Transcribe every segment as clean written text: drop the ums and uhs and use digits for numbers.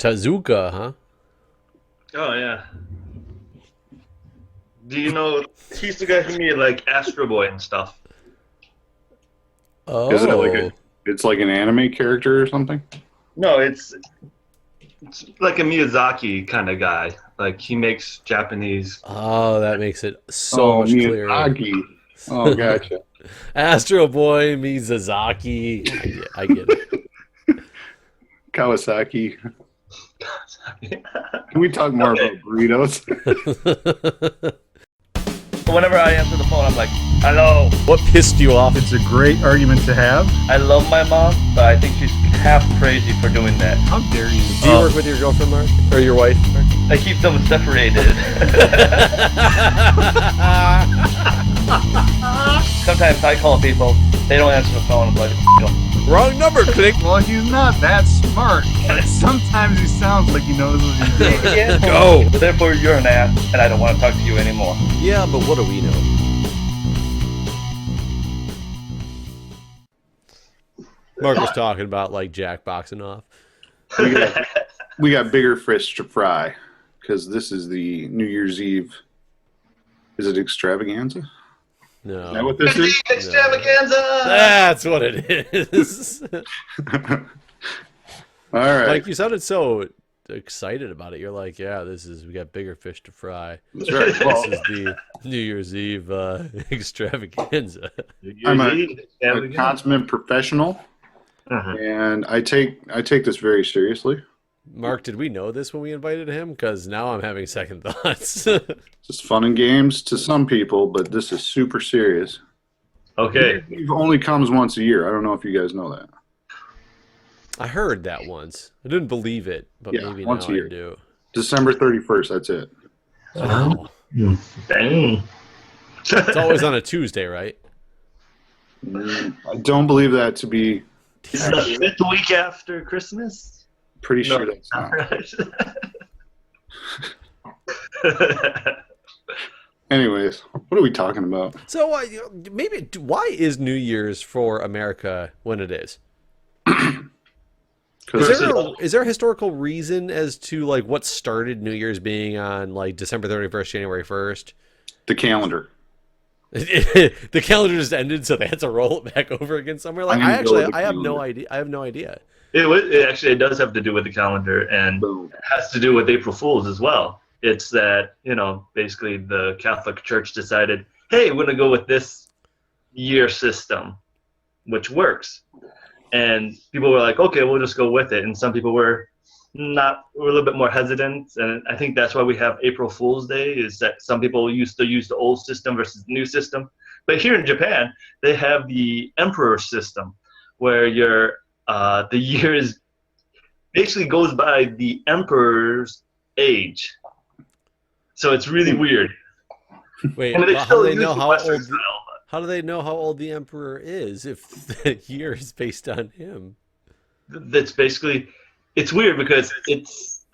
Tazuka, huh? Oh yeah. Do you know he's the guy who made like Astro Boy and stuff? Is it like Oh. it's like an anime character or something? No, it's like a Miyazaki kind of guy. Like he makes Japanese. Oh, that makes it so much clearer. Miyazaki. Oh, gotcha. Astro Boy, Mizazaki. I get it. Kawasaki. Can we talk more about burritos? Whenever I answer the phone, I'm like, "Hello." What pissed you off? It's a great argument to have. I love my mom, but I think she's half crazy for doing that. How dare you? Do you work with your girlfriend, Mark? Or your wife? Mark? I keep them separated. Sometimes I call people, they don't answer the phone. I'm like, Wrong number, click. Well, he's not that smart. Sometimes he sounds like he knows what he's doing. Go. Therefore, you're an ass, and I don't want to talk to you anymore. Yeah, but what do we know? Mark was talking about like Jack boxing off. We got bigger fish to fry because this is the New Year's Eve. Is it extravaganza? No. Is that what this is? Extravaganza! That's what it is. All right. Like you sounded so excited about it. You're like, yeah, we got bigger fish to fry. That's right. Well, This is the New Year's Eve extravaganza. I'm a consummate professional, and I take this very seriously. Mark, did we know this when we invited him? Because now I'm having second thoughts. It's just fun and games to some people, but this is super serious. Okay. It only comes once a year. I don't know if you guys know that. I heard that once. I didn't believe it, but Yeah, maybe once now a I year. do. December 31st, that's it. Oh. Dang. It's always on a Tuesday, right? I don't believe that to be It's the fifth week after Christmas? pretty sure No, that's not. Anyways, what are we talking about? So maybe why is New Year's for America when it is? Is there a historical reason as to like what started New Year's being on like December 31st, January 1st? The calendar. The calendar just ended, so they had to roll it back over again somewhere. Like I have no idea. I have no idea. It does have to do with the calendar, and Boom. it has to do with April Fools as well. It's that, basically the Catholic Church decided, hey, we're going to go with this year system, which works. And people were like, okay, we'll just go with it. And some people were a little bit more hesitant. And I think that's why we have April Fool's Day, is that some people used to use the old system versus the new system. But here in Japan, they have the emperor system, where the year is basically goes by the emperor's age. So it's really weird. Wait, I mean, how do they know the how Western old? style, How do they know how old the emperor is if the year is based on him? that's basically, it's weird because it's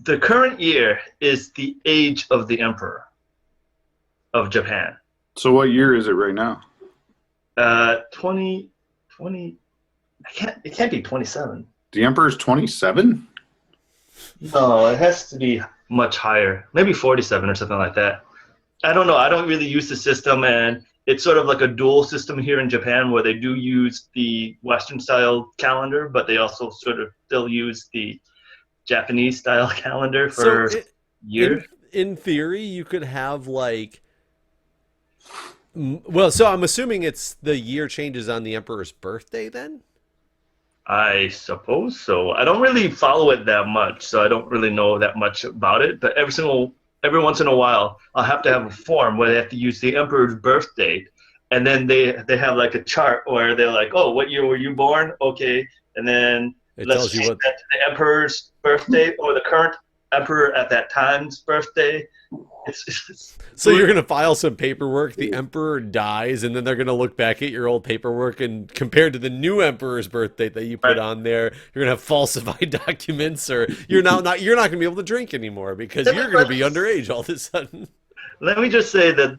the current year is the age of the emperor of Japan. So what year is it right now? 20 it can't be 27. The Emperor's 27? No, it has to be much higher. Maybe 47 or something like that. I don't know. I don't really use the system, and it's sort of like a dual system here in Japan where they do use the Western style calendar, but they also sort of still use the Japanese style calendar for years. In theory, you could have like. Well, so I'm assuming it's the year changes on the emperor's birthday then? I suppose so. I don't really follow it that much, so I don't really know that much about it. But every once in a while, I'll have to have a form where they have to use the emperor's birth date, and then they have like a chart where they're like, "Oh, what year were you born?" Okay, and then let's change that to the emperor's birth date or the current emperor at that time's birthday. So you're gonna file some paperwork, the emperor dies, and then they're gonna look back at your old paperwork and compared to the new emperor's birth date that you put on there, you're gonna have falsified documents, or you're not gonna be able to drink anymore because you're gonna be underage all of a sudden. Let me just say that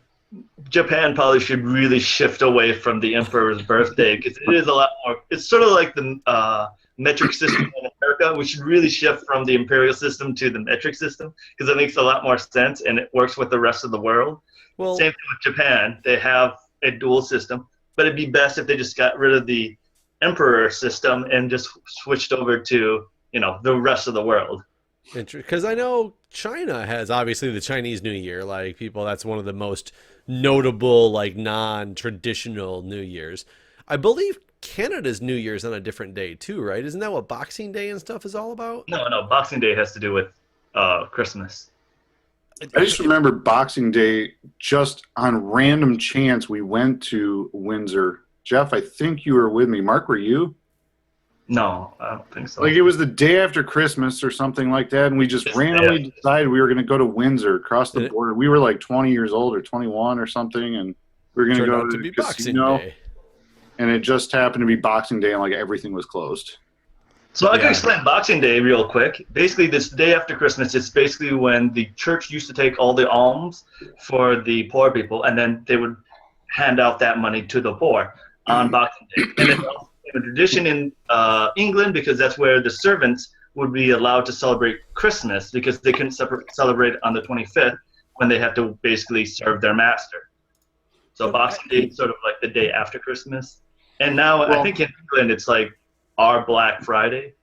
Japan probably should really shift away from the emperor's birthday because it is a lot more. It's sort of like the metric system in America America, we should really shift from the imperial system to the metric system because it makes a lot more sense and it works with the rest of the world. Well, Same thing with Japan. They have a dual system, but it'd be best if they just got rid of the emperor system and just switched over to, the rest of the world. because I know China has obviously the Chinese New Year. Like people, that's one of the most notable, like non-traditional New Years. I believe Canada's New Year's on a different day too, right? Isn't that what Boxing Day and stuff is all about? No, Boxing Day has to do with Christmas. I just remember Boxing Day, just on random chance, we went to Windsor. Jeff, I think you were with me. Mark, were you? No, I don't think so. Like it was the day after Christmas or something like that, and we just randomly decided we were going to go to Windsor, across the border. We were like 20 years old or 21 or something, and we were going to go to the casino. Day. And it just happened to be Boxing Day, and like everything was closed. So I can explain Boxing Day real quick. Basically, this day after Christmas, it's basically when the church used to take all the alms for the poor people, and then they would hand out that money to the poor on Boxing Day. And it's also a tradition in England because that's where the servants would be allowed to celebrate Christmas because they couldn't celebrate on the 25th when they had to basically serve their master. So Boxing Day is sort of like the day after Christmas. And now I think in England it's like our Black Friday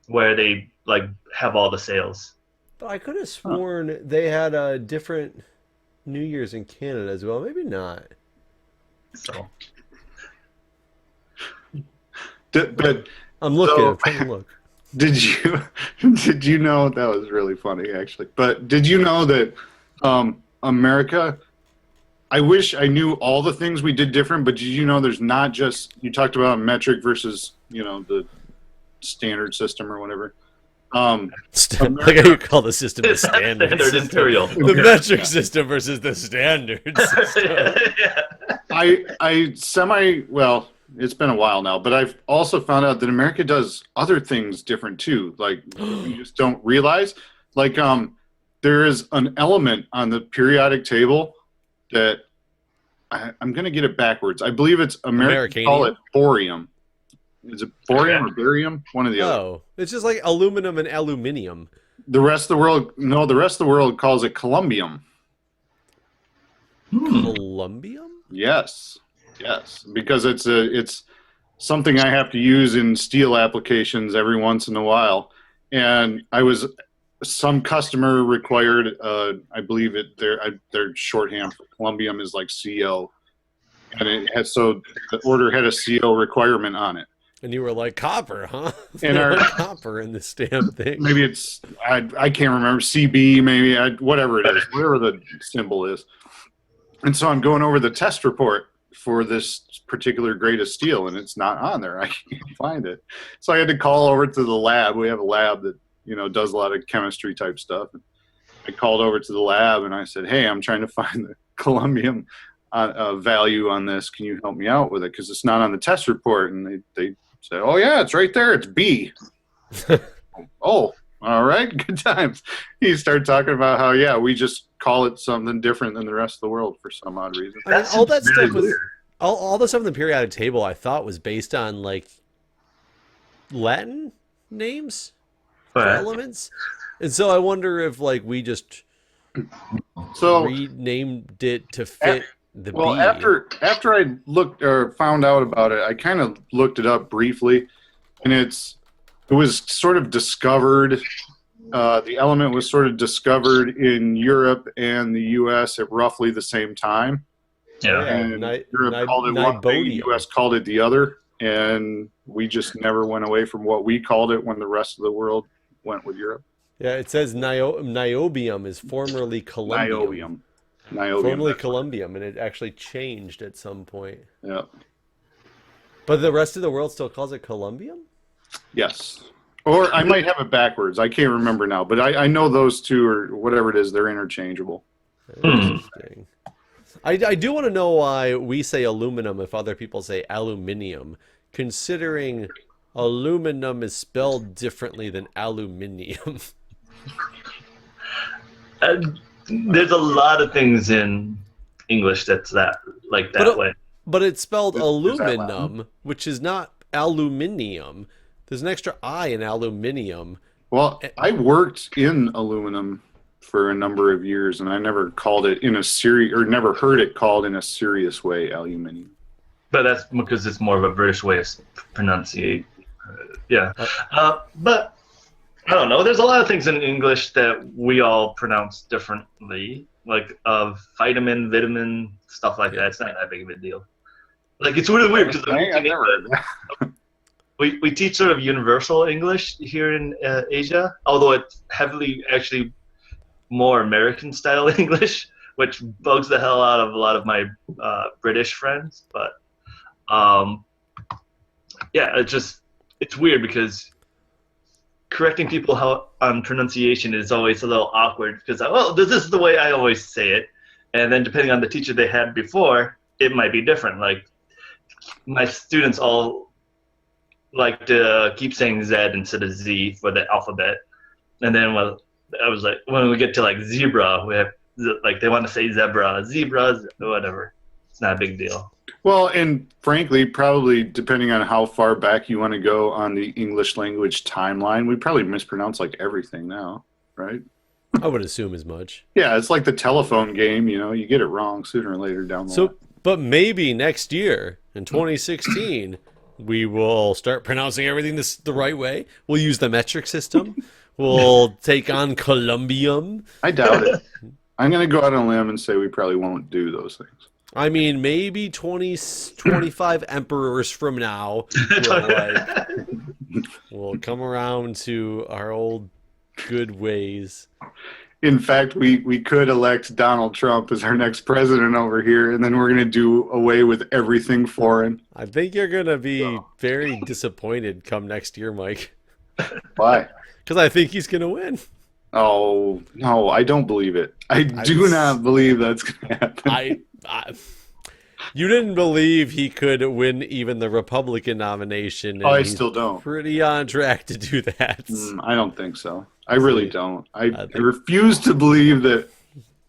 where they like have all the sales. But I could have sworn they had a different New Year's in Canada as well. Maybe not. So but I'm looking. I'm trying to look. Did you know that was really funny actually? But did you know that America? I wish I knew all the things we did different, but did you know there's not just, you talked about metric versus, the standard system or whatever. Like how you call the system the standard system. imperial. The metric system versus the standard system. Well, it's been a while now, but I've also found out that America does other things different too. Like you just don't realize. Like there is an element on the periodic table that I'm going to get it backwards. I believe it's American. Call it borium. Is it borium or barium? One of the other. Oh, it's just like aluminum and aluminium. The rest of the world calls it columbium. Columbium? Yes, because it's something I have to use in steel applications every once in a while, and some customer required, I believe their shorthand for columbium is like CO, and the order had a CO requirement on it. And you were like, copper, huh? And our copper in this damn thing. Maybe it's I can't remember, CB, maybe whatever it is, whatever the symbol is. And so I'm going over the test report for this particular grade of steel, and it's not on there. I can't find it. So I had to call over to the lab. We have a lab that does a lot of chemistry type stuff. I called over to the lab and I said, "Hey, I'm trying to find the columbium value on this. Can you help me out with it? Because it's not on the test report." And they said, "Oh yeah, it's right there. It's B." Oh, all right, good times. He started talking about how we just call it something different than the rest of the world for some odd reason. I mean, all that stuff was all the stuff in the periodic table. I thought was based on like Latin names. Elements, and so I wonder if like we just renamed it to fit the B. After I looked or found out about it, I kind of looked it up briefly, and it was sort of discovered. The element was sort of discovered in Europe and the U.S. at roughly the same time. Yeah, and Europe called it one thing, the U.S. called it the other, and we just never went away from what we called it when the rest of the world went with Europe. Yeah, it says niobium is formerly columbium. Niobium. Formerly columbium, and it actually changed at some point. Yeah. But the rest of the world still calls it columbium? Yes. Or I might have it backwards. I can't remember now. But I know those two, or whatever it is, they're interchangeable. Interesting. I do want to know why we say aluminum if other people say aluminium, considering aluminum is spelled differently than aluminium. There's a lot of things in English that's that way. But it's spelled aluminum, which is not aluminium. There's an extra I in aluminium. Well, I worked in aluminum for a number of years, and I never called it in a serious, or never heard it called in a serious way, aluminium. But that's because it's more of a British way of pronunciate. Yeah. But I don't know. There's a lot of things in English that we all pronounce differently, like vitamin, stuff like that. It's not that big of a deal. Like, it's really weird because I've never heard that. we teach sort of universal English here in Asia, although it's heavily actually more American style English, which bugs the hell out of a lot of my British friends. But yeah, it's weird because correcting people on pronunciation is always a little awkward because, well, this is the way I always say it, and then depending on the teacher they had before, it might be different. Like, my students all like to keep saying Z instead of Z for the alphabet, and then I was like, when we get to like zebra, we have like they want to say zebras, whatever. It's not a big deal. Well, and frankly, probably depending on how far back you want to go on the English language timeline, we probably mispronounce like everything now, right? I would assume as much. Yeah, it's like the telephone game, you get it wrong sooner or later down the line. But maybe next year, in 2016, we will start pronouncing everything the right way. We'll use the metric system. We'll take on Columbium. I doubt it. I'm going to go out on a limb and say we probably won't do those things. I mean, maybe 25 emperors from now, we'll come around to our old good ways. In fact, we could elect Donald Trump as our next president over here, and then we're going to do away with everything foreign. I think you're going to be very disappointed come next year, Mike. Why? Because I think he's going to win. Oh, no, I don't believe it. I do not believe that's going to happen. You didn't believe he could win even the Republican nomination. And I still don't. Pretty on track to do that. I don't think so. I really don't. I refuse to believe that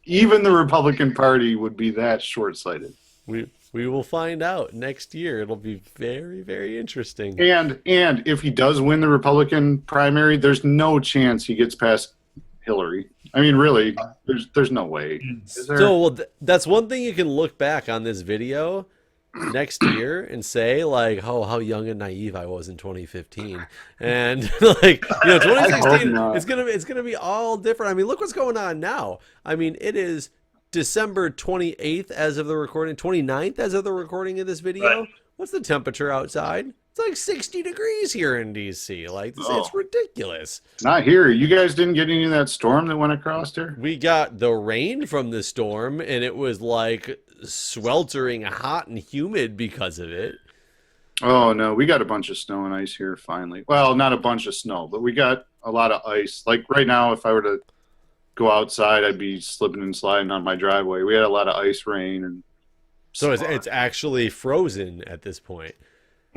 even the Republican Party would be that short-sighted. We will find out next year. It'll be very, very interesting. And if he does win the Republican primary, there's no chance he gets past Hillary. I mean, really, there's no way. So that's one thing you can look back on this video next year and say, like, oh, how young and naive I was in 2015, and like, 2016, it's gonna be all different. I mean, look what's going on now. I mean, it is December 28th as of the recording, 29th as of the recording of this video. Right. What's the temperature outside? It's like 60 degrees here in DC. Like, it's ridiculous. Not here. You guys didn't get any of that storm that went across here? We got the rain from the storm, and it was like sweltering hot and humid because of it. Oh, no. We got a bunch of snow and ice here finally. Well, not a bunch of snow, but we got a lot of ice. Like right now, if I were to go outside, I'd be slipping and sliding on my driveway. We had a lot of ice rain. And so it's actually frozen at this point.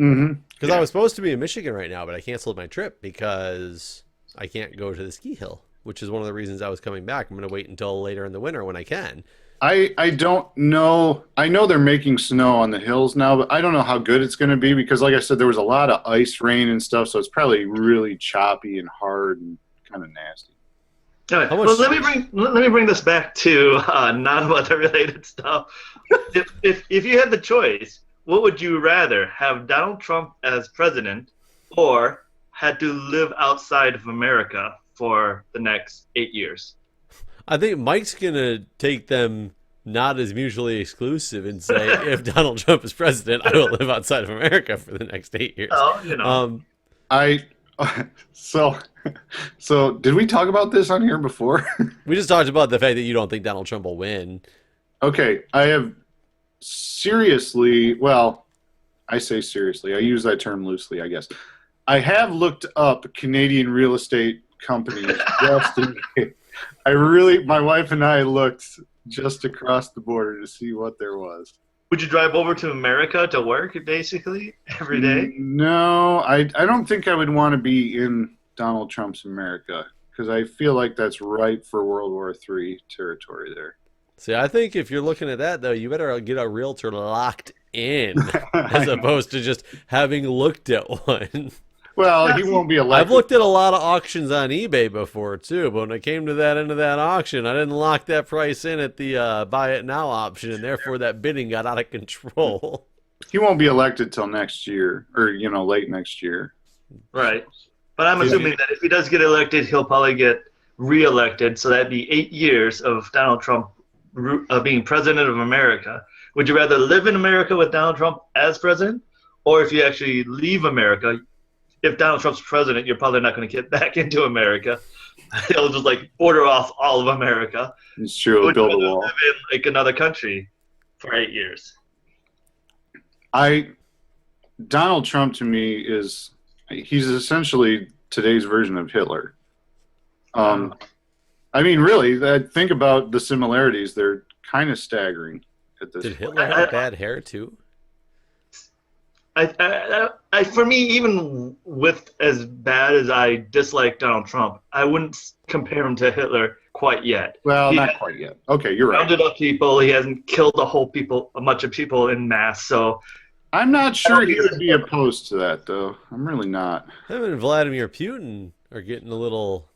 Mm-hmm. Because I was supposed to be in Michigan right now, but I canceled my trip because I can't go to the ski hill, which is one of the reasons I was coming back. I'm going to wait until later in the winter when I can. I don't know. I know they're making snow on the hills now, but I don't know how good it's going to be because, like I said, there was a lot of ice, rain, and stuff, so it's probably really choppy and hard and kind of nasty. All right. Well, let me bring this back to non-weather related stuff. if you had the choice, what would you rather, have Donald Trump as president or had to live outside of America for the next 8 years? I think Mike's going to take them not as mutually exclusive and say, if Donald Trump is president, I will live outside of America for the next 8 years. Oh, So did we talk about this on here before? We just talked about the fact that you don't think Donald Trump will win. Okay, I have seriously, well, I say seriously, I use that term loosely, I guess. I have looked up Canadian real estate companies just in case. My wife and I looked just across the border to see what there was. Would you drive over to America to work, basically, every day? No, I don't think I would want to be in Donald Trump's America because I feel like that's ripe for World War III territory there. See, I think if you're looking at that, though, you better get a realtor locked in as opposed to just having looked at one. Well, he won't be elected. I've looked at a lot of auctions on eBay before too, but when it came to that end of that auction, I didn't lock that price in at the buy it now option, and therefore that bidding got out of control. He won't be elected till next year, or late next year. Right. But I'm assuming that if he does get elected, he'll probably get reelected. So that'd be 8 years of Donald Trump being president of America. Would you rather live in America with Donald Trump as president? Or if you actually leave America, if Donald Trump's president, you're probably not going to get back into America. He'll just border off all of America. It's true. Would Build you a rather wall. live in another country for 8 years? Donald Trump to me he's essentially today's version of Hitler. Really, think about the similarities. They're kind of staggering at this Did point. Hitler have bad hair too? For me, even with as bad as I dislike Donald Trump, I wouldn't compare him to Hitler quite yet. Well, He not quite yet. Okay, you're right. rounded up people. He hasn't killed a bunch of people in mass. So I'm not sure he would be opposed to that, though. I'm really not. Him and Vladimir Putin are getting a little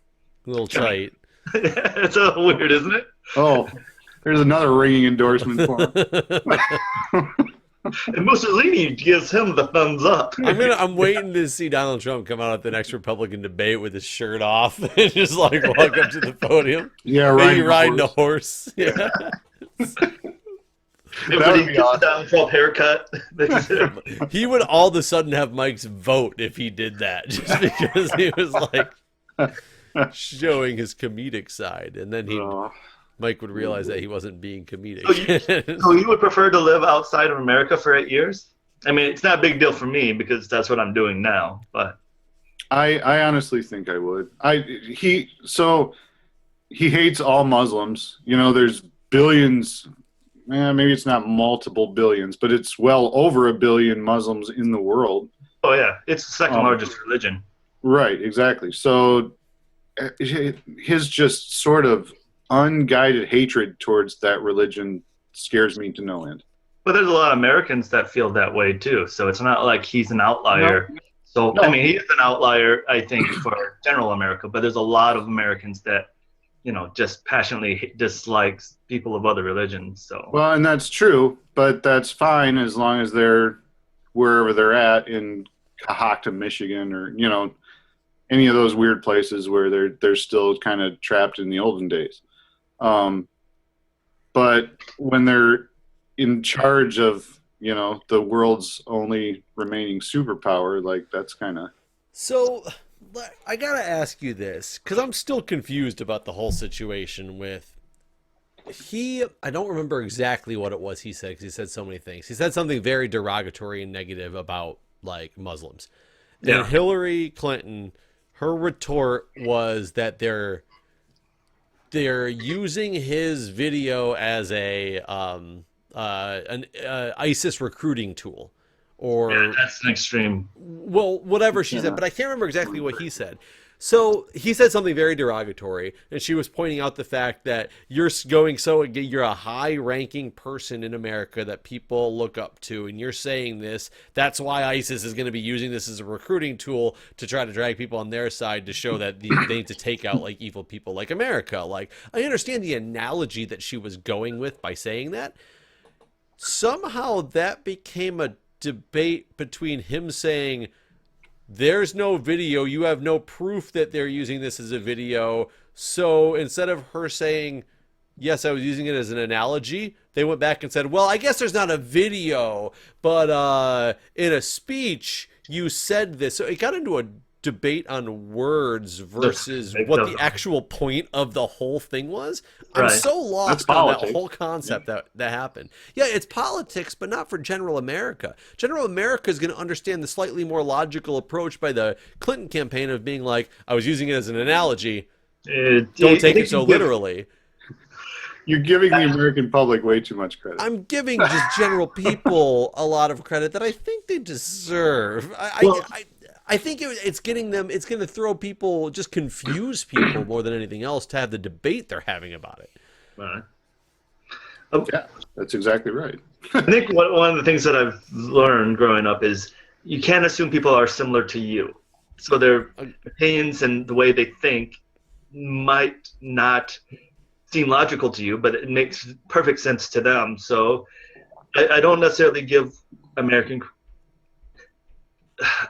tight. it's a little weird, isn't it? Oh, there's another ringing endorsement for him. And Mussolini gives him the thumbs up. I'm waiting to see Donald Trump come out at the next Republican debate with his shirt off and just walk up to the podium. Yeah, Maybe right. riding a horse. Yeah. Everybody be gets awesome. a Donald Trump haircut. He would all of a sudden have Mike's vote if he did that, just because he was showing his comedic side, and then Mike would realize that he wasn't being comedic. So you would prefer to live outside of America for 8 years? I mean, it's not a big deal for me because that's what I'm doing now. But I honestly think I would. He hates all Muslims. There's billions. Maybe it's not multiple billions, but it's well over a billion Muslims in the world. oh yeah, it's the second largest religion. Right, exactly. So his just sort of unguided hatred towards that religion scares me to no end. But there's a lot of Americans that feel that way too. So it's not like he's an outlier. So No. I mean, he is an outlier, I think, for general America. But there's a lot of Americans that, just passionately dislikes people of other religions. So Well, and that's true, but that's fine as long as they're wherever they're at in Cohocton, Michigan, or any of those weird places where they're still kind of trapped in the olden days. But when they're in charge of the world's only remaining superpower, that's kind of So, I gotta ask you this, because I'm still confused about the whole situation with I don't remember exactly what it was he said, because he said so many things. He said something very derogatory and negative about, Muslims. Yeah. And Hillary Clinton, her retort was that they're using his video as an ISIS recruiting tool. Or yeah, that's an extreme. well, whatever she said, but I can't remember exactly what he said. So he said something very derogatory, and she was pointing out the fact that you're a high-ranking person in America that people look up to, and you're saying this. That's why ISIS is going to be using this as a recruiting tool to try to drag people on their side to show that they need to take out evil people like America. I understand the analogy that she was going with by saying that. Somehow that became a debate between him saying, there's no video, you have no proof that they're using this as a video. So instead of her saying, yes, I was using it as an analogy, they went back and said, well, I guess there's not a video, but in a speech you said this. So it got into a debate on words versus what the actual point of the whole thing was. I'm so lost on that whole concept that happened. Yeah, it's politics, but not for general America. General America is going to understand the slightly more logical approach by the Clinton campaign of being like, I was using it as an analogy. Don't take it so literally. You're giving the American public way too much credit. I'm giving just general people a lot of credit that I think they deserve. I think it's going to throw people, just confuse people more than anything else to have the debate they're having about it. Right. Yeah, that's exactly right. I think one of the things that I've learned growing up is you can't assume people are similar to you. so their opinions and the way they think might not seem logical to you, but it makes perfect sense to them. So I don't necessarily give American.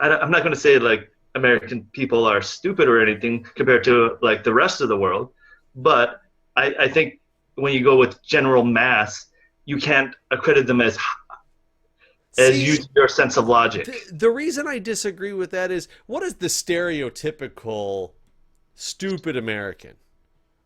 I'm not going to say like American people are stupid or anything compared to like the rest of the world, but I think when you go with general mass, you can't accredit them as using your sense of logic. The reason I disagree with that is, what is the stereotypical stupid American?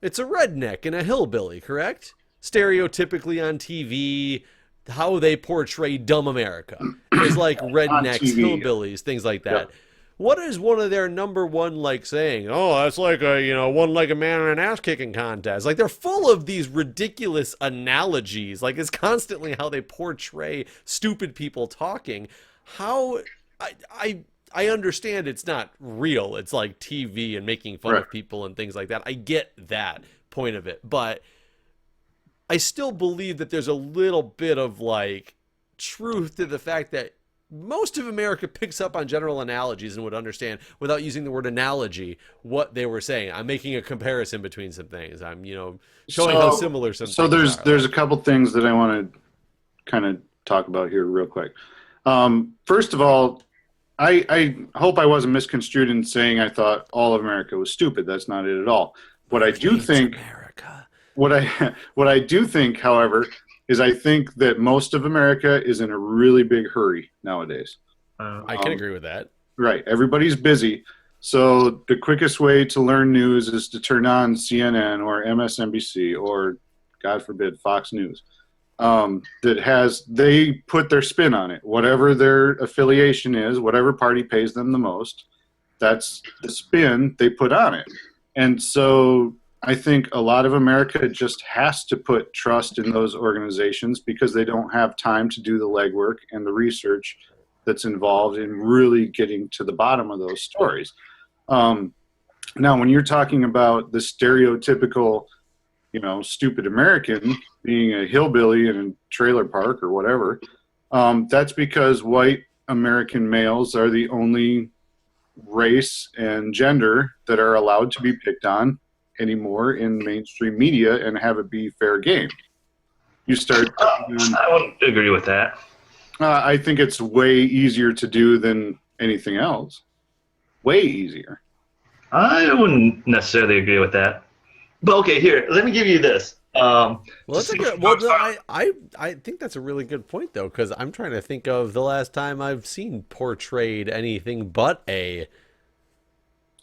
It's a redneck and a hillbilly, correct? Stereotypically on TV, how they portray dumb America is like rednecks, hillbillies, things like that. Yeah. What is one of their number one like saying? Oh, that's like a one-legged man in an ass-kicking contest. Like, they're full of these ridiculous analogies. Like, it's constantly how they portray stupid people talking. How I understand it's not real. It's like TV and making fun of people and things like that. I get that point of it, but I still believe that there's a little bit of like truth to the fact that most of America picks up on general analogies and would understand without using the word analogy what they were saying. I'm making a comparison between some things. I'm, showing how similar some things are. So there's a couple things that I want to kind of talk about here real quick. First of all, I hope I wasn't misconstrued in saying I thought all of America was stupid. That's not it at all. What I do think, what I do think, however, is I think that most of America is in a really big hurry nowadays. I can agree with that. Right. Everybody's busy. So the quickest way to learn news is to turn on CNN or MSNBC or, God forbid, Fox News. They put their spin on it. Whatever their affiliation is, whatever party pays them the most, that's the spin they put on it. And so I think a lot of America just has to put trust in those organizations because they don't have time to do the legwork and the research that's involved in really getting to the bottom of those stories. Now, when you're talking about the stereotypical, stupid American being a hillbilly in a trailer park or whatever, that's because white American males are the only race and gender that are allowed to be picked on anymore in mainstream media and have it be fair game. You start. I wouldn't agree with that. I think it's way easier to do than anything else. Way easier. I wouldn't necessarily agree with that. But okay, here, let me give you this. I think that's a really good point, though, because I'm trying to think of the last time I've seen portrayed anything but a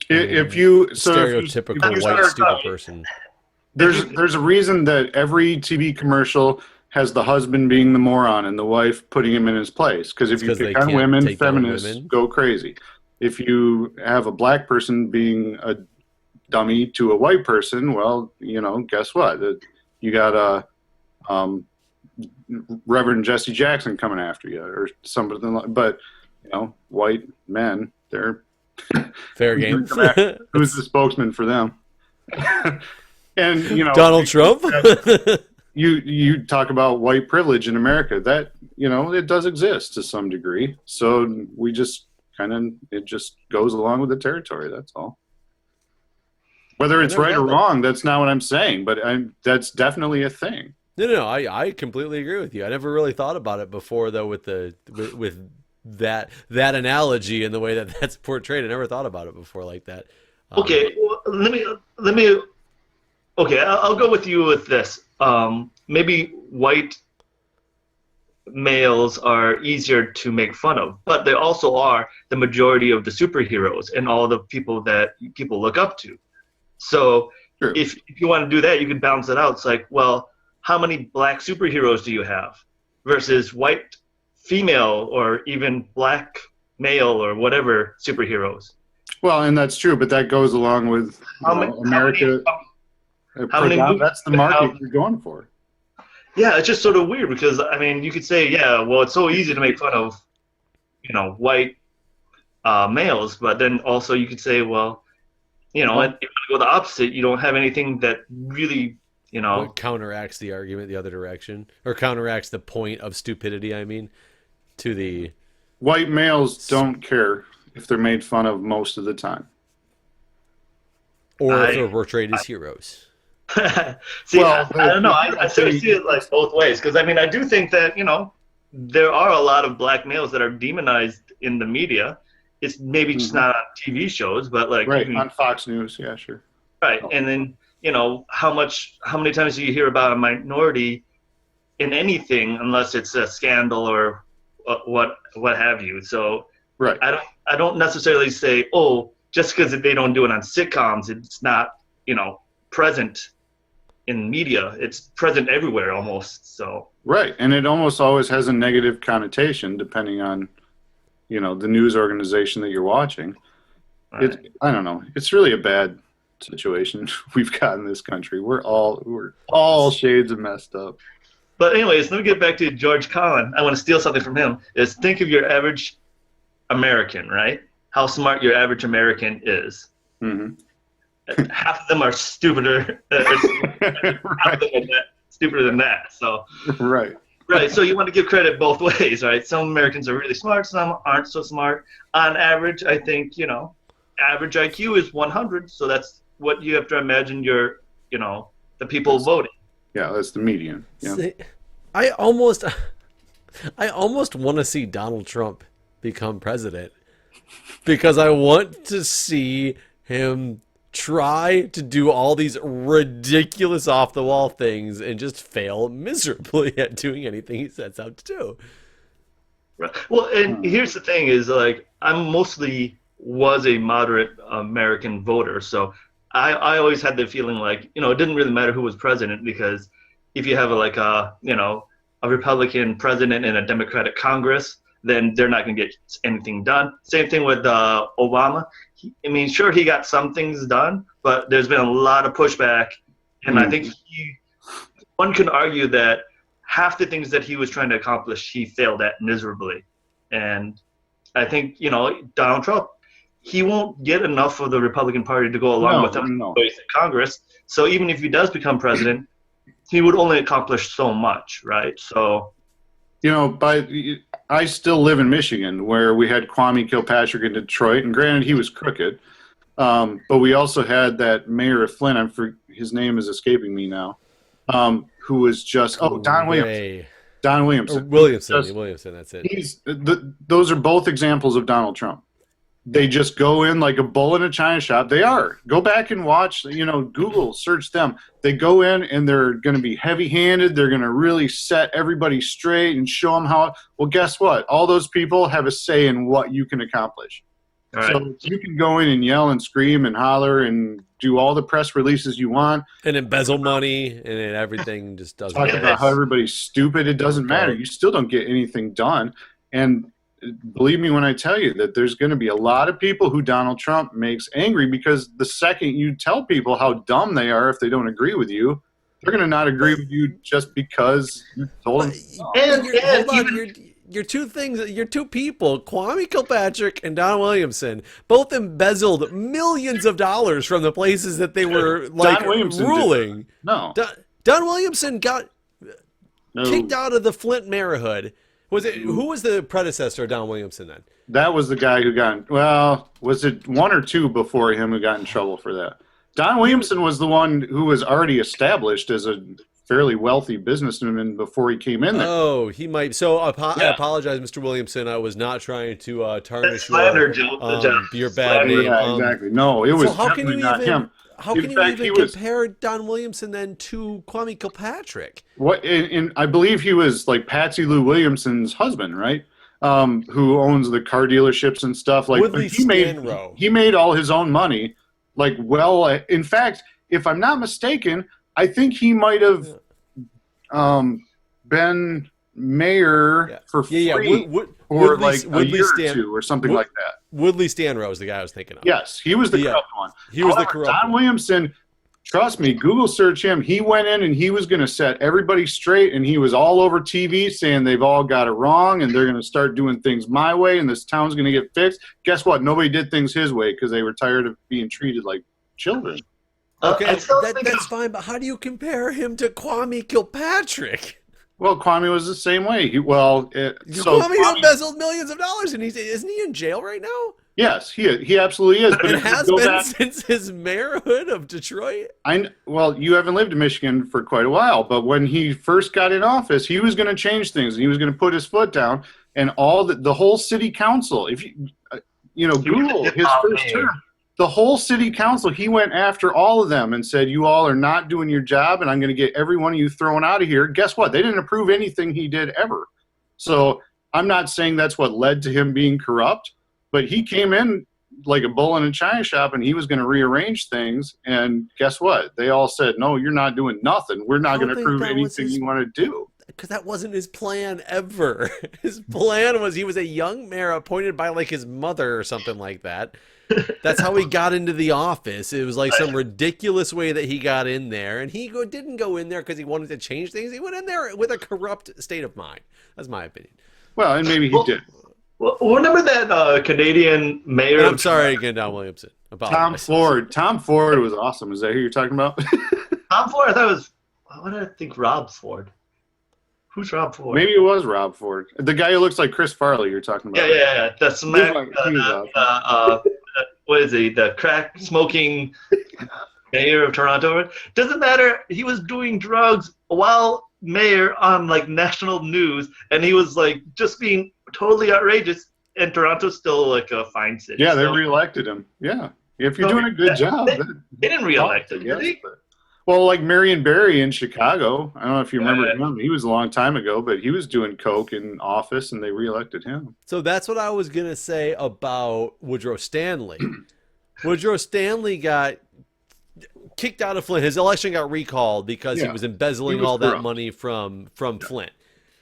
stereotypical white stupid person. There's a reason that every TV commercial has the husband being the moron and the wife putting him in his place. Because if you pick on women, feminists go crazy. If you have a black person being a dummy to a white person, well, guess what? You got Reverend Jesse Jackson coming after you or something. But white men, they're fair game. Who's the spokesman for them? And Donald Trump. you talk about white privilege in America. That it does exist to some degree. So we just it just goes along with the territory. That's all. Whether it's right or wrong, that's not what I'm saying. But that's definitely a thing. No. I completely agree with you. I never really thought about it before, though, with that analogy and the way that that's portrayed. I never thought about it before like that. Okay, well, let me. Okay, I'll go with you with this. Maybe white males are easier to make fun of, but they also are the majority of the superheroes and all the people that people look up to. So sure. If you want to do that, you can balance it out. It's like, well, how many black superheroes do you have versus white female or even black male or whatever superheroes? Well, and that's true, but that goes along with America. That's the market you're going for. Yeah, it's just sort of weird because, you could say, it's so easy to make fun of, white males, but then also you could say, well, if you want to go the opposite, you don't have anything that really, What counteracts the argument the other direction, or counteracts the point of stupidity, to the... White males don't care if they're made fun of most of the time. Or if they're portrayed as heroes. See, Well, I don't know. I sort of see it like both ways because I mean, I do think that there are a lot of black males that are demonized in the media. It's maybe just not on TV shows, but like right on Fox News, yeah, sure. Right, and then how many times do you hear about a minority in anything unless it's a scandal or what have you? So right, I don't necessarily say, oh, just because they don't do it on sitcoms, it's not present in media. It's present everywhere almost. So right, and it almost always has a negative connotation depending on the news organization that you're watching. right. I don't know. It's really a bad situation we've got in this country. We're all shades of messed up. But anyways, let me get back to George Carlin. I want to steal something from him. Is think of your average American, right? How smart your average American is. Mm-hmm. Half of them are stupider. Half of them are stupider than that. So Right. Right, so you want to give credit both ways, right? Some Americans are really smart, some aren't so smart. On average, I think, average IQ is 100, so that's what you have to imagine the people voting. Yeah, that's the median. Yeah. See, I almost want to see Donald Trump become president because I want to see him try to do all these ridiculous off-the-wall things and just fail miserably at doing anything he sets out to do. Right. Well, and here's the thing is, like, I'm mostly was a moderate American voter, so I always had the feeling like, it didn't really matter who was president because if you have a Republican president and a Democratic Congress, then they're not going to get anything done. Same thing with Obama. Sure, he got some things done, but there's been a lot of pushback. And I think one can argue that half the things that he was trying to accomplish, he failed at miserably. And I think, Donald Trump, he won't get enough of the Republican Party to go along with him in Congress. So even if he does become president, he would only accomplish so much, right? So, I still live in Michigan, where we had Kwame Kilpatrick in Detroit, and granted, he was crooked. But we also had that mayor of Flint, his name is escaping me now, who was just, Don Williamson. Don Williamson. Williamson, that's it. Those are both examples of Donald Trump. They just go in like a bull in a china shop. They are. Go back and watch, Google, search them. They go in and they're going to be heavy-handed. They're going to really set everybody straight and show them how. Well, guess what? All those people have a say in what you can accomplish. All right. So you can go in and yell and scream and holler and do all the press releases you want. And embezzle money, and then everything just doesn't Talk about how everybody's stupid. It doesn't matter. You still don't get anything done. And believe me when I tell you that there's going to be a lot of people who Donald Trump makes angry because the second you tell people how dumb they are if they don't agree with you, they're going to not agree with you just because you told them. Your two people, Kwame Kilpatrick and Don Williamson, both embezzled millions of dollars from the places that they were ruling. No. Don Williamson got kicked out of the Flint mayorhood. Who was the predecessor of Don Williamson then? That was the guy who was it one or two before him who got in trouble for that? Don Williamson was the one who was already established as a fairly wealthy businessman before he came in there. Oh, he might. So I apologize, Mr. Williamson. I was not trying to tarnish your bad name. Yeah, exactly. No, it was definitely not him. How can you even compare Don Williamson then to Kwame Kilpatrick? I believe he was like Patsy Lou Williamson's husband, right? Who owns the car dealerships and stuff. Like he made all his own money. In fact, if I'm not mistaken, I think he might have been mayor for free for like a year or two or something like that. Woodley Stanrow is the guy I was thinking of. Yes, he was the corrupt one. He was the corrupt Don Williamson, trust me, Google search him. He went in and he was going to set everybody straight, and he was all over TV saying they've all got it wrong and they're going to start doing things my way and this town's going to get fixed. Guess what? Nobody did things his way because they were tired of being treated like children. Okay, that's fine, but how do you compare him to Kwame Kilpatrick? Well, Kwame was the same way. Kwame embezzled millions of dollars, and isn't he in jail right now? Yes, he absolutely is. But It if you has go been back, since his mayorhood of Detroit. well, you haven't lived in Michigan for quite a while, but when he first got in office, he was going to change things. He was going to put his foot down, and all the whole city council. If you Google his first term, the whole city council, he went after all of them and said, "You all are not doing your job, and I'm going to get every one of you thrown out of here." Guess what? They didn't approve anything he did ever. So I'm not saying that's what led to him being corrupt, but he came in like a bull in a china shop, and he was going to rearrange things. And guess what? They all said, "No, you're not doing nothing. We're not going to approve anything you want to do." Because that wasn't his plan ever. His plan was he was a young mayor appointed by like his mother or something like that. That's how he got into the office. It was like some ridiculous way that he got in there, and he didn't go in there because he wanted to change things. He went in there with a corrupt state of mind. That's my opinion. Well, and maybe he did. Well, remember that Canadian mayor? And I'm sorry again, Don Williamson. Tom Ford. Tom Ford was awesome. Is that who you're talking about? Tom Ford. I thought it was. What did I think? Rob Ford. Who's Rob Ford? Maybe it was Rob Ford, the guy who looks like Chris Farley. You're talking about. Yeah. That's what is he? The crack smoking mayor of Toronto. Doesn't matter. He was doing drugs while mayor on like national news, and he was like just being totally outrageous. And Toronto's still like a fine city. Yeah, they reelected him. Yeah, if you're doing a good job. They didn't reelect him, did they? Well, like Marion Barry in Chicago. I don't know if you remember him. He was a long time ago, but he was doing coke in office, and they reelected him. So that's what I was going to say about Woodrow Stanley. Woodrow Stanley got kicked out of Flint. His election got recalled because he was embezzling all that money from Flint.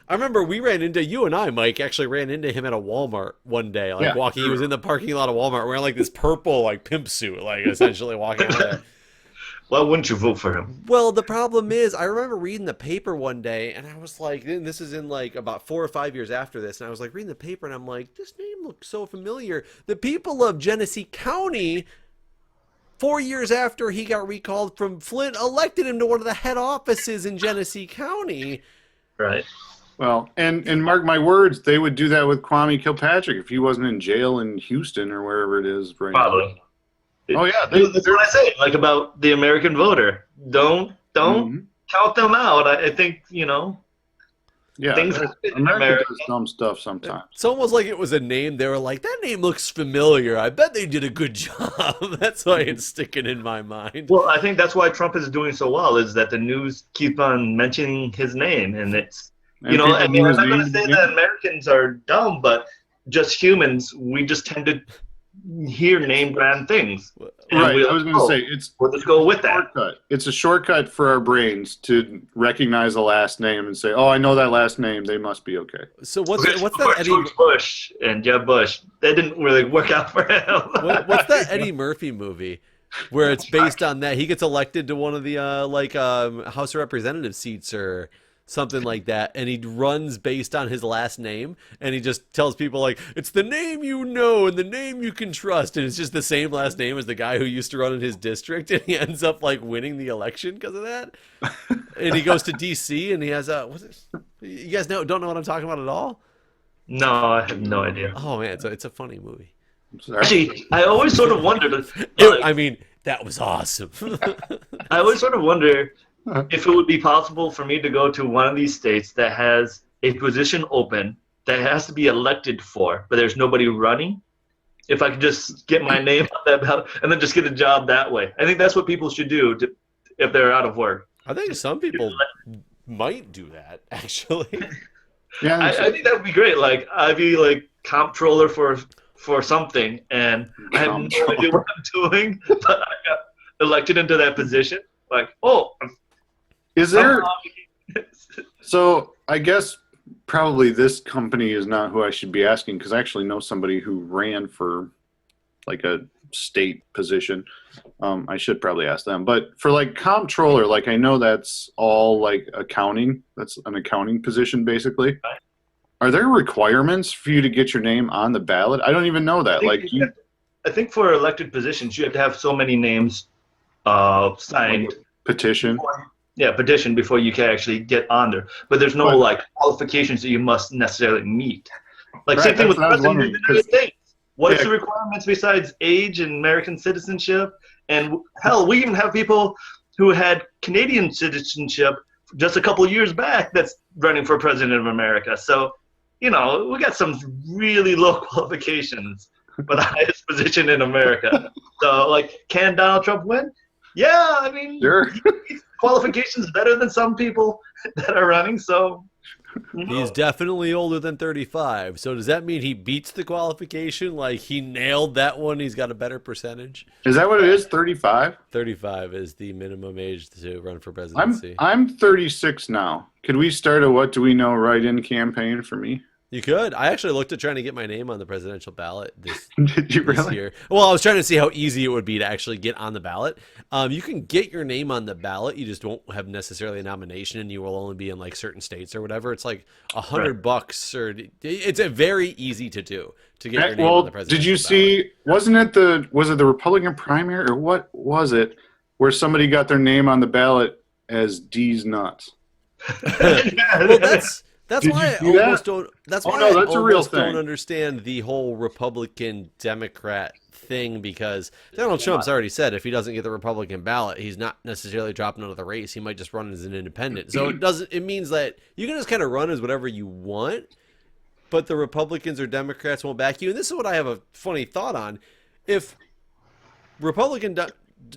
I remember you and I, Mike, actually ran into him at a Walmart one day, walking. He was in the parking lot of Walmart wearing like this purple like pimp suit, like essentially walking out there. Why wouldn't you vote for him? Well, the problem is, I remember reading the paper one day, and I was like, and this is in like about 4 or 5 years after this, and I was like reading the paper, and I'm like, this name looks so familiar. The people of Genesee County, 4 years after he got recalled from Flint, elected him to one of the head offices in Genesee County. Right. Well, and mark my words, they would do that with Kwame Kilpatrick if he wasn't in jail in Houston or wherever it is right now. Oh yeah, that's what I say. Like about the American voter, don't count them out. I think Yeah, things America does dumb stuff sometimes. It's almost like it was a name. They were like, that name looks familiar. I bet they did a good job. That's why it's sticking in my mind. Well, I think that's why Trump is doing so well. Is that the news keep on mentioning his name, and it's I mean, I'm not going to say that Americans are dumb, but just humans, we just tend to hear name brand things. Right. I was going to say we'll just go with that. Shortcut. It's a shortcut for our brains to recognize a last name and say, "Oh, I know that last name. They must be okay." So what's that Eddie George Bush and Jeb Bush? That didn't really work out for him. What's that Eddie Murphy movie where it's based on that? He gets elected to one of the House of Representatives seats or something like that, and he runs based on his last name, and he just tells people like, it's the name you know and the name you can trust, and it's just the same last name as the guy who used to run in his district, and he ends up like winning the election because of that. And he goes to DC, and he has you guys don't know what I'm talking about at all? No, I have no idea. Oh man, it's a funny movie. Actually, I always sort of wondered. I mean, that was awesome. I always sort of wonder if it would be possible for me to go to one of these states that has a position open that has to be elected for, but there's nobody running. If I could just get my name on that ballot and then just get a job that way. I think that's what people should do if they're out of work. I think some people might do that, actually. Yeah, I think that would be great. Like, I'd be like comptroller for something, and I have no idea what I'm doing, but I got elected into that position. Like, is there? So I guess probably this company is not who I should be asking, because I actually know somebody who ran for like a state position. I should probably ask them. But for like comptroller, like I know that's all like accounting. That's an accounting position basically. Are there requirements for you to get your name on the ballot? I don't even know that. I think for elected positions, you have to have so many names signed. Petition. Petition before you can actually get on there. But there's no like qualifications that you must necessarily meet. Like same thing with the President of the United States. What's the requirements besides age and American citizenship? And hell, we even have people who had Canadian citizenship just a couple years back that's running for president of America. So, we got some really low qualifications for the highest position in America. So, like, can Donald Trump win? Yeah, I mean, Sure. he's qualifications better than some people that are running. So, He's definitely older than 35. So does that mean he beats the qualification? Like he nailed that one? He's got a better percentage? Is that what it is? 35? 35 is the minimum age to run for presidency. I'm 36 now. Could we start a What Do We Know write-in campaign for me? You could. I actually looked at trying to get my name on the presidential ballot this Did you this really? year. Well, I was trying to see how easy it would be to actually get on the ballot. You can get your name on the ballot. You just won't have necessarily a nomination, and you will only be in like certain states or whatever. It's like $100, or it's a very easy to do to get your name on the presidential did you ballot. see? Was it the Republican primary or what was it, where somebody got their name on the ballot as D's nuts? Well, that's Did why you I see that? almost don't. That's Oh, why no, I that's a real almost don't thing. understand the whole Republican Democrat thing, because Donald Trump's already said if he doesn't get the Republican ballot, he's not necessarily dropping out of the race. He might just run as an independent. So it means that you can just kind of run as whatever you want, but the Republicans or Democrats won't back you. And this is what I have a funny thought on: if Republican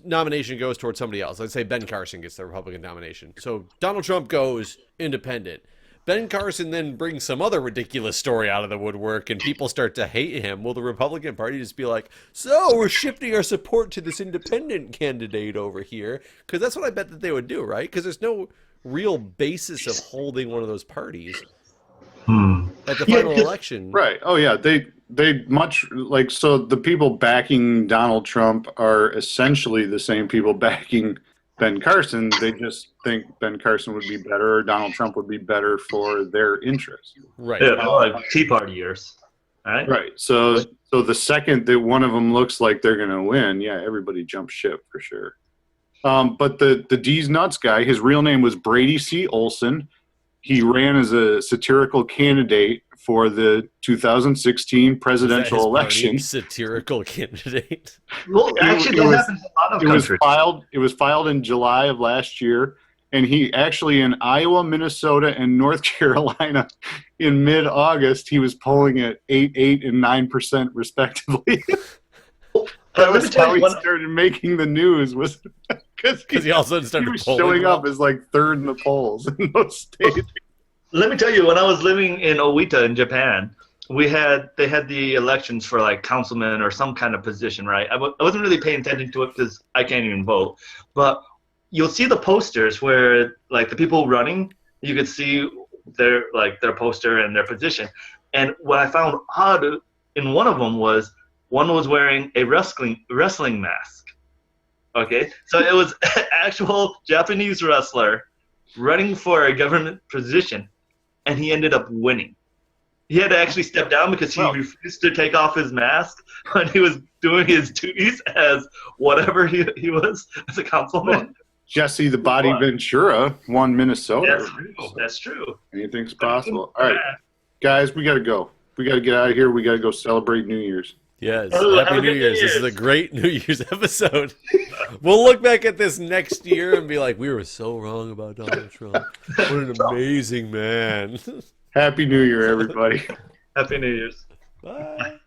nomination goes towards somebody else, let's say Ben Carson gets the Republican nomination, so Donald Trump goes independent. Ben Carson then brings some other ridiculous story out of the woodwork and people start to hate him. Will the Republican Party just be like, so we're shifting our support to this independent candidate over here? Because that's what I bet that they would do, right? Because there's no real basis of holding one of those parties at the final election. Right. Oh yeah. They much like, so the people backing Donald Trump are essentially the same people backing Ben Carson. They just think Ben Carson would be better, or Donald Trump would be better for their interests. Right. Yeah, like Tea Party years. All right. Right. So the second that one of them looks like they're going to win, yeah, everybody jumps ship for sure. But the D's nuts guy, his real name was Brady C. Olson. He ran as a satirical candidate for the 2016 presidential election. Satirical candidate. Well, actually, that happens in a lot of countries. It was filed in July of last year, and he actually in Iowa, Minnesota, and North Carolina in mid-August, he was polling at 8 and 9% respectively. That was how he started making the news, was because he all of a sudden started was polling showing well. up as like third in the polls in those states. Let me tell you, when I was living in Owita in Japan, they had the elections for like councilman or some kind of position, right? I wasn't really paying attention to it because I can't even vote. But you'll see the posters where like the people running, you could see their poster and their position. And what I found odd in one of them was one was wearing a wrestling mask. Okay, so it was an actual Japanese wrestler running for a government position, and he ended up winning. He had to actually step down because he refused to take off his mask when he was doing his duties as whatever he was as a councilman. Jesse the Body Ventura won Minnesota. That's true. Anything's possible. All right, guys, we got to go. We got to get out of here. We got to go celebrate New Year's. Yes. Oh, Happy New Year's. This is a great New Year's episode. We'll look back at this next year and be like, we were so wrong about Donald Trump. What an amazing man. Happy New Year, everybody. Happy New Year's. Bye.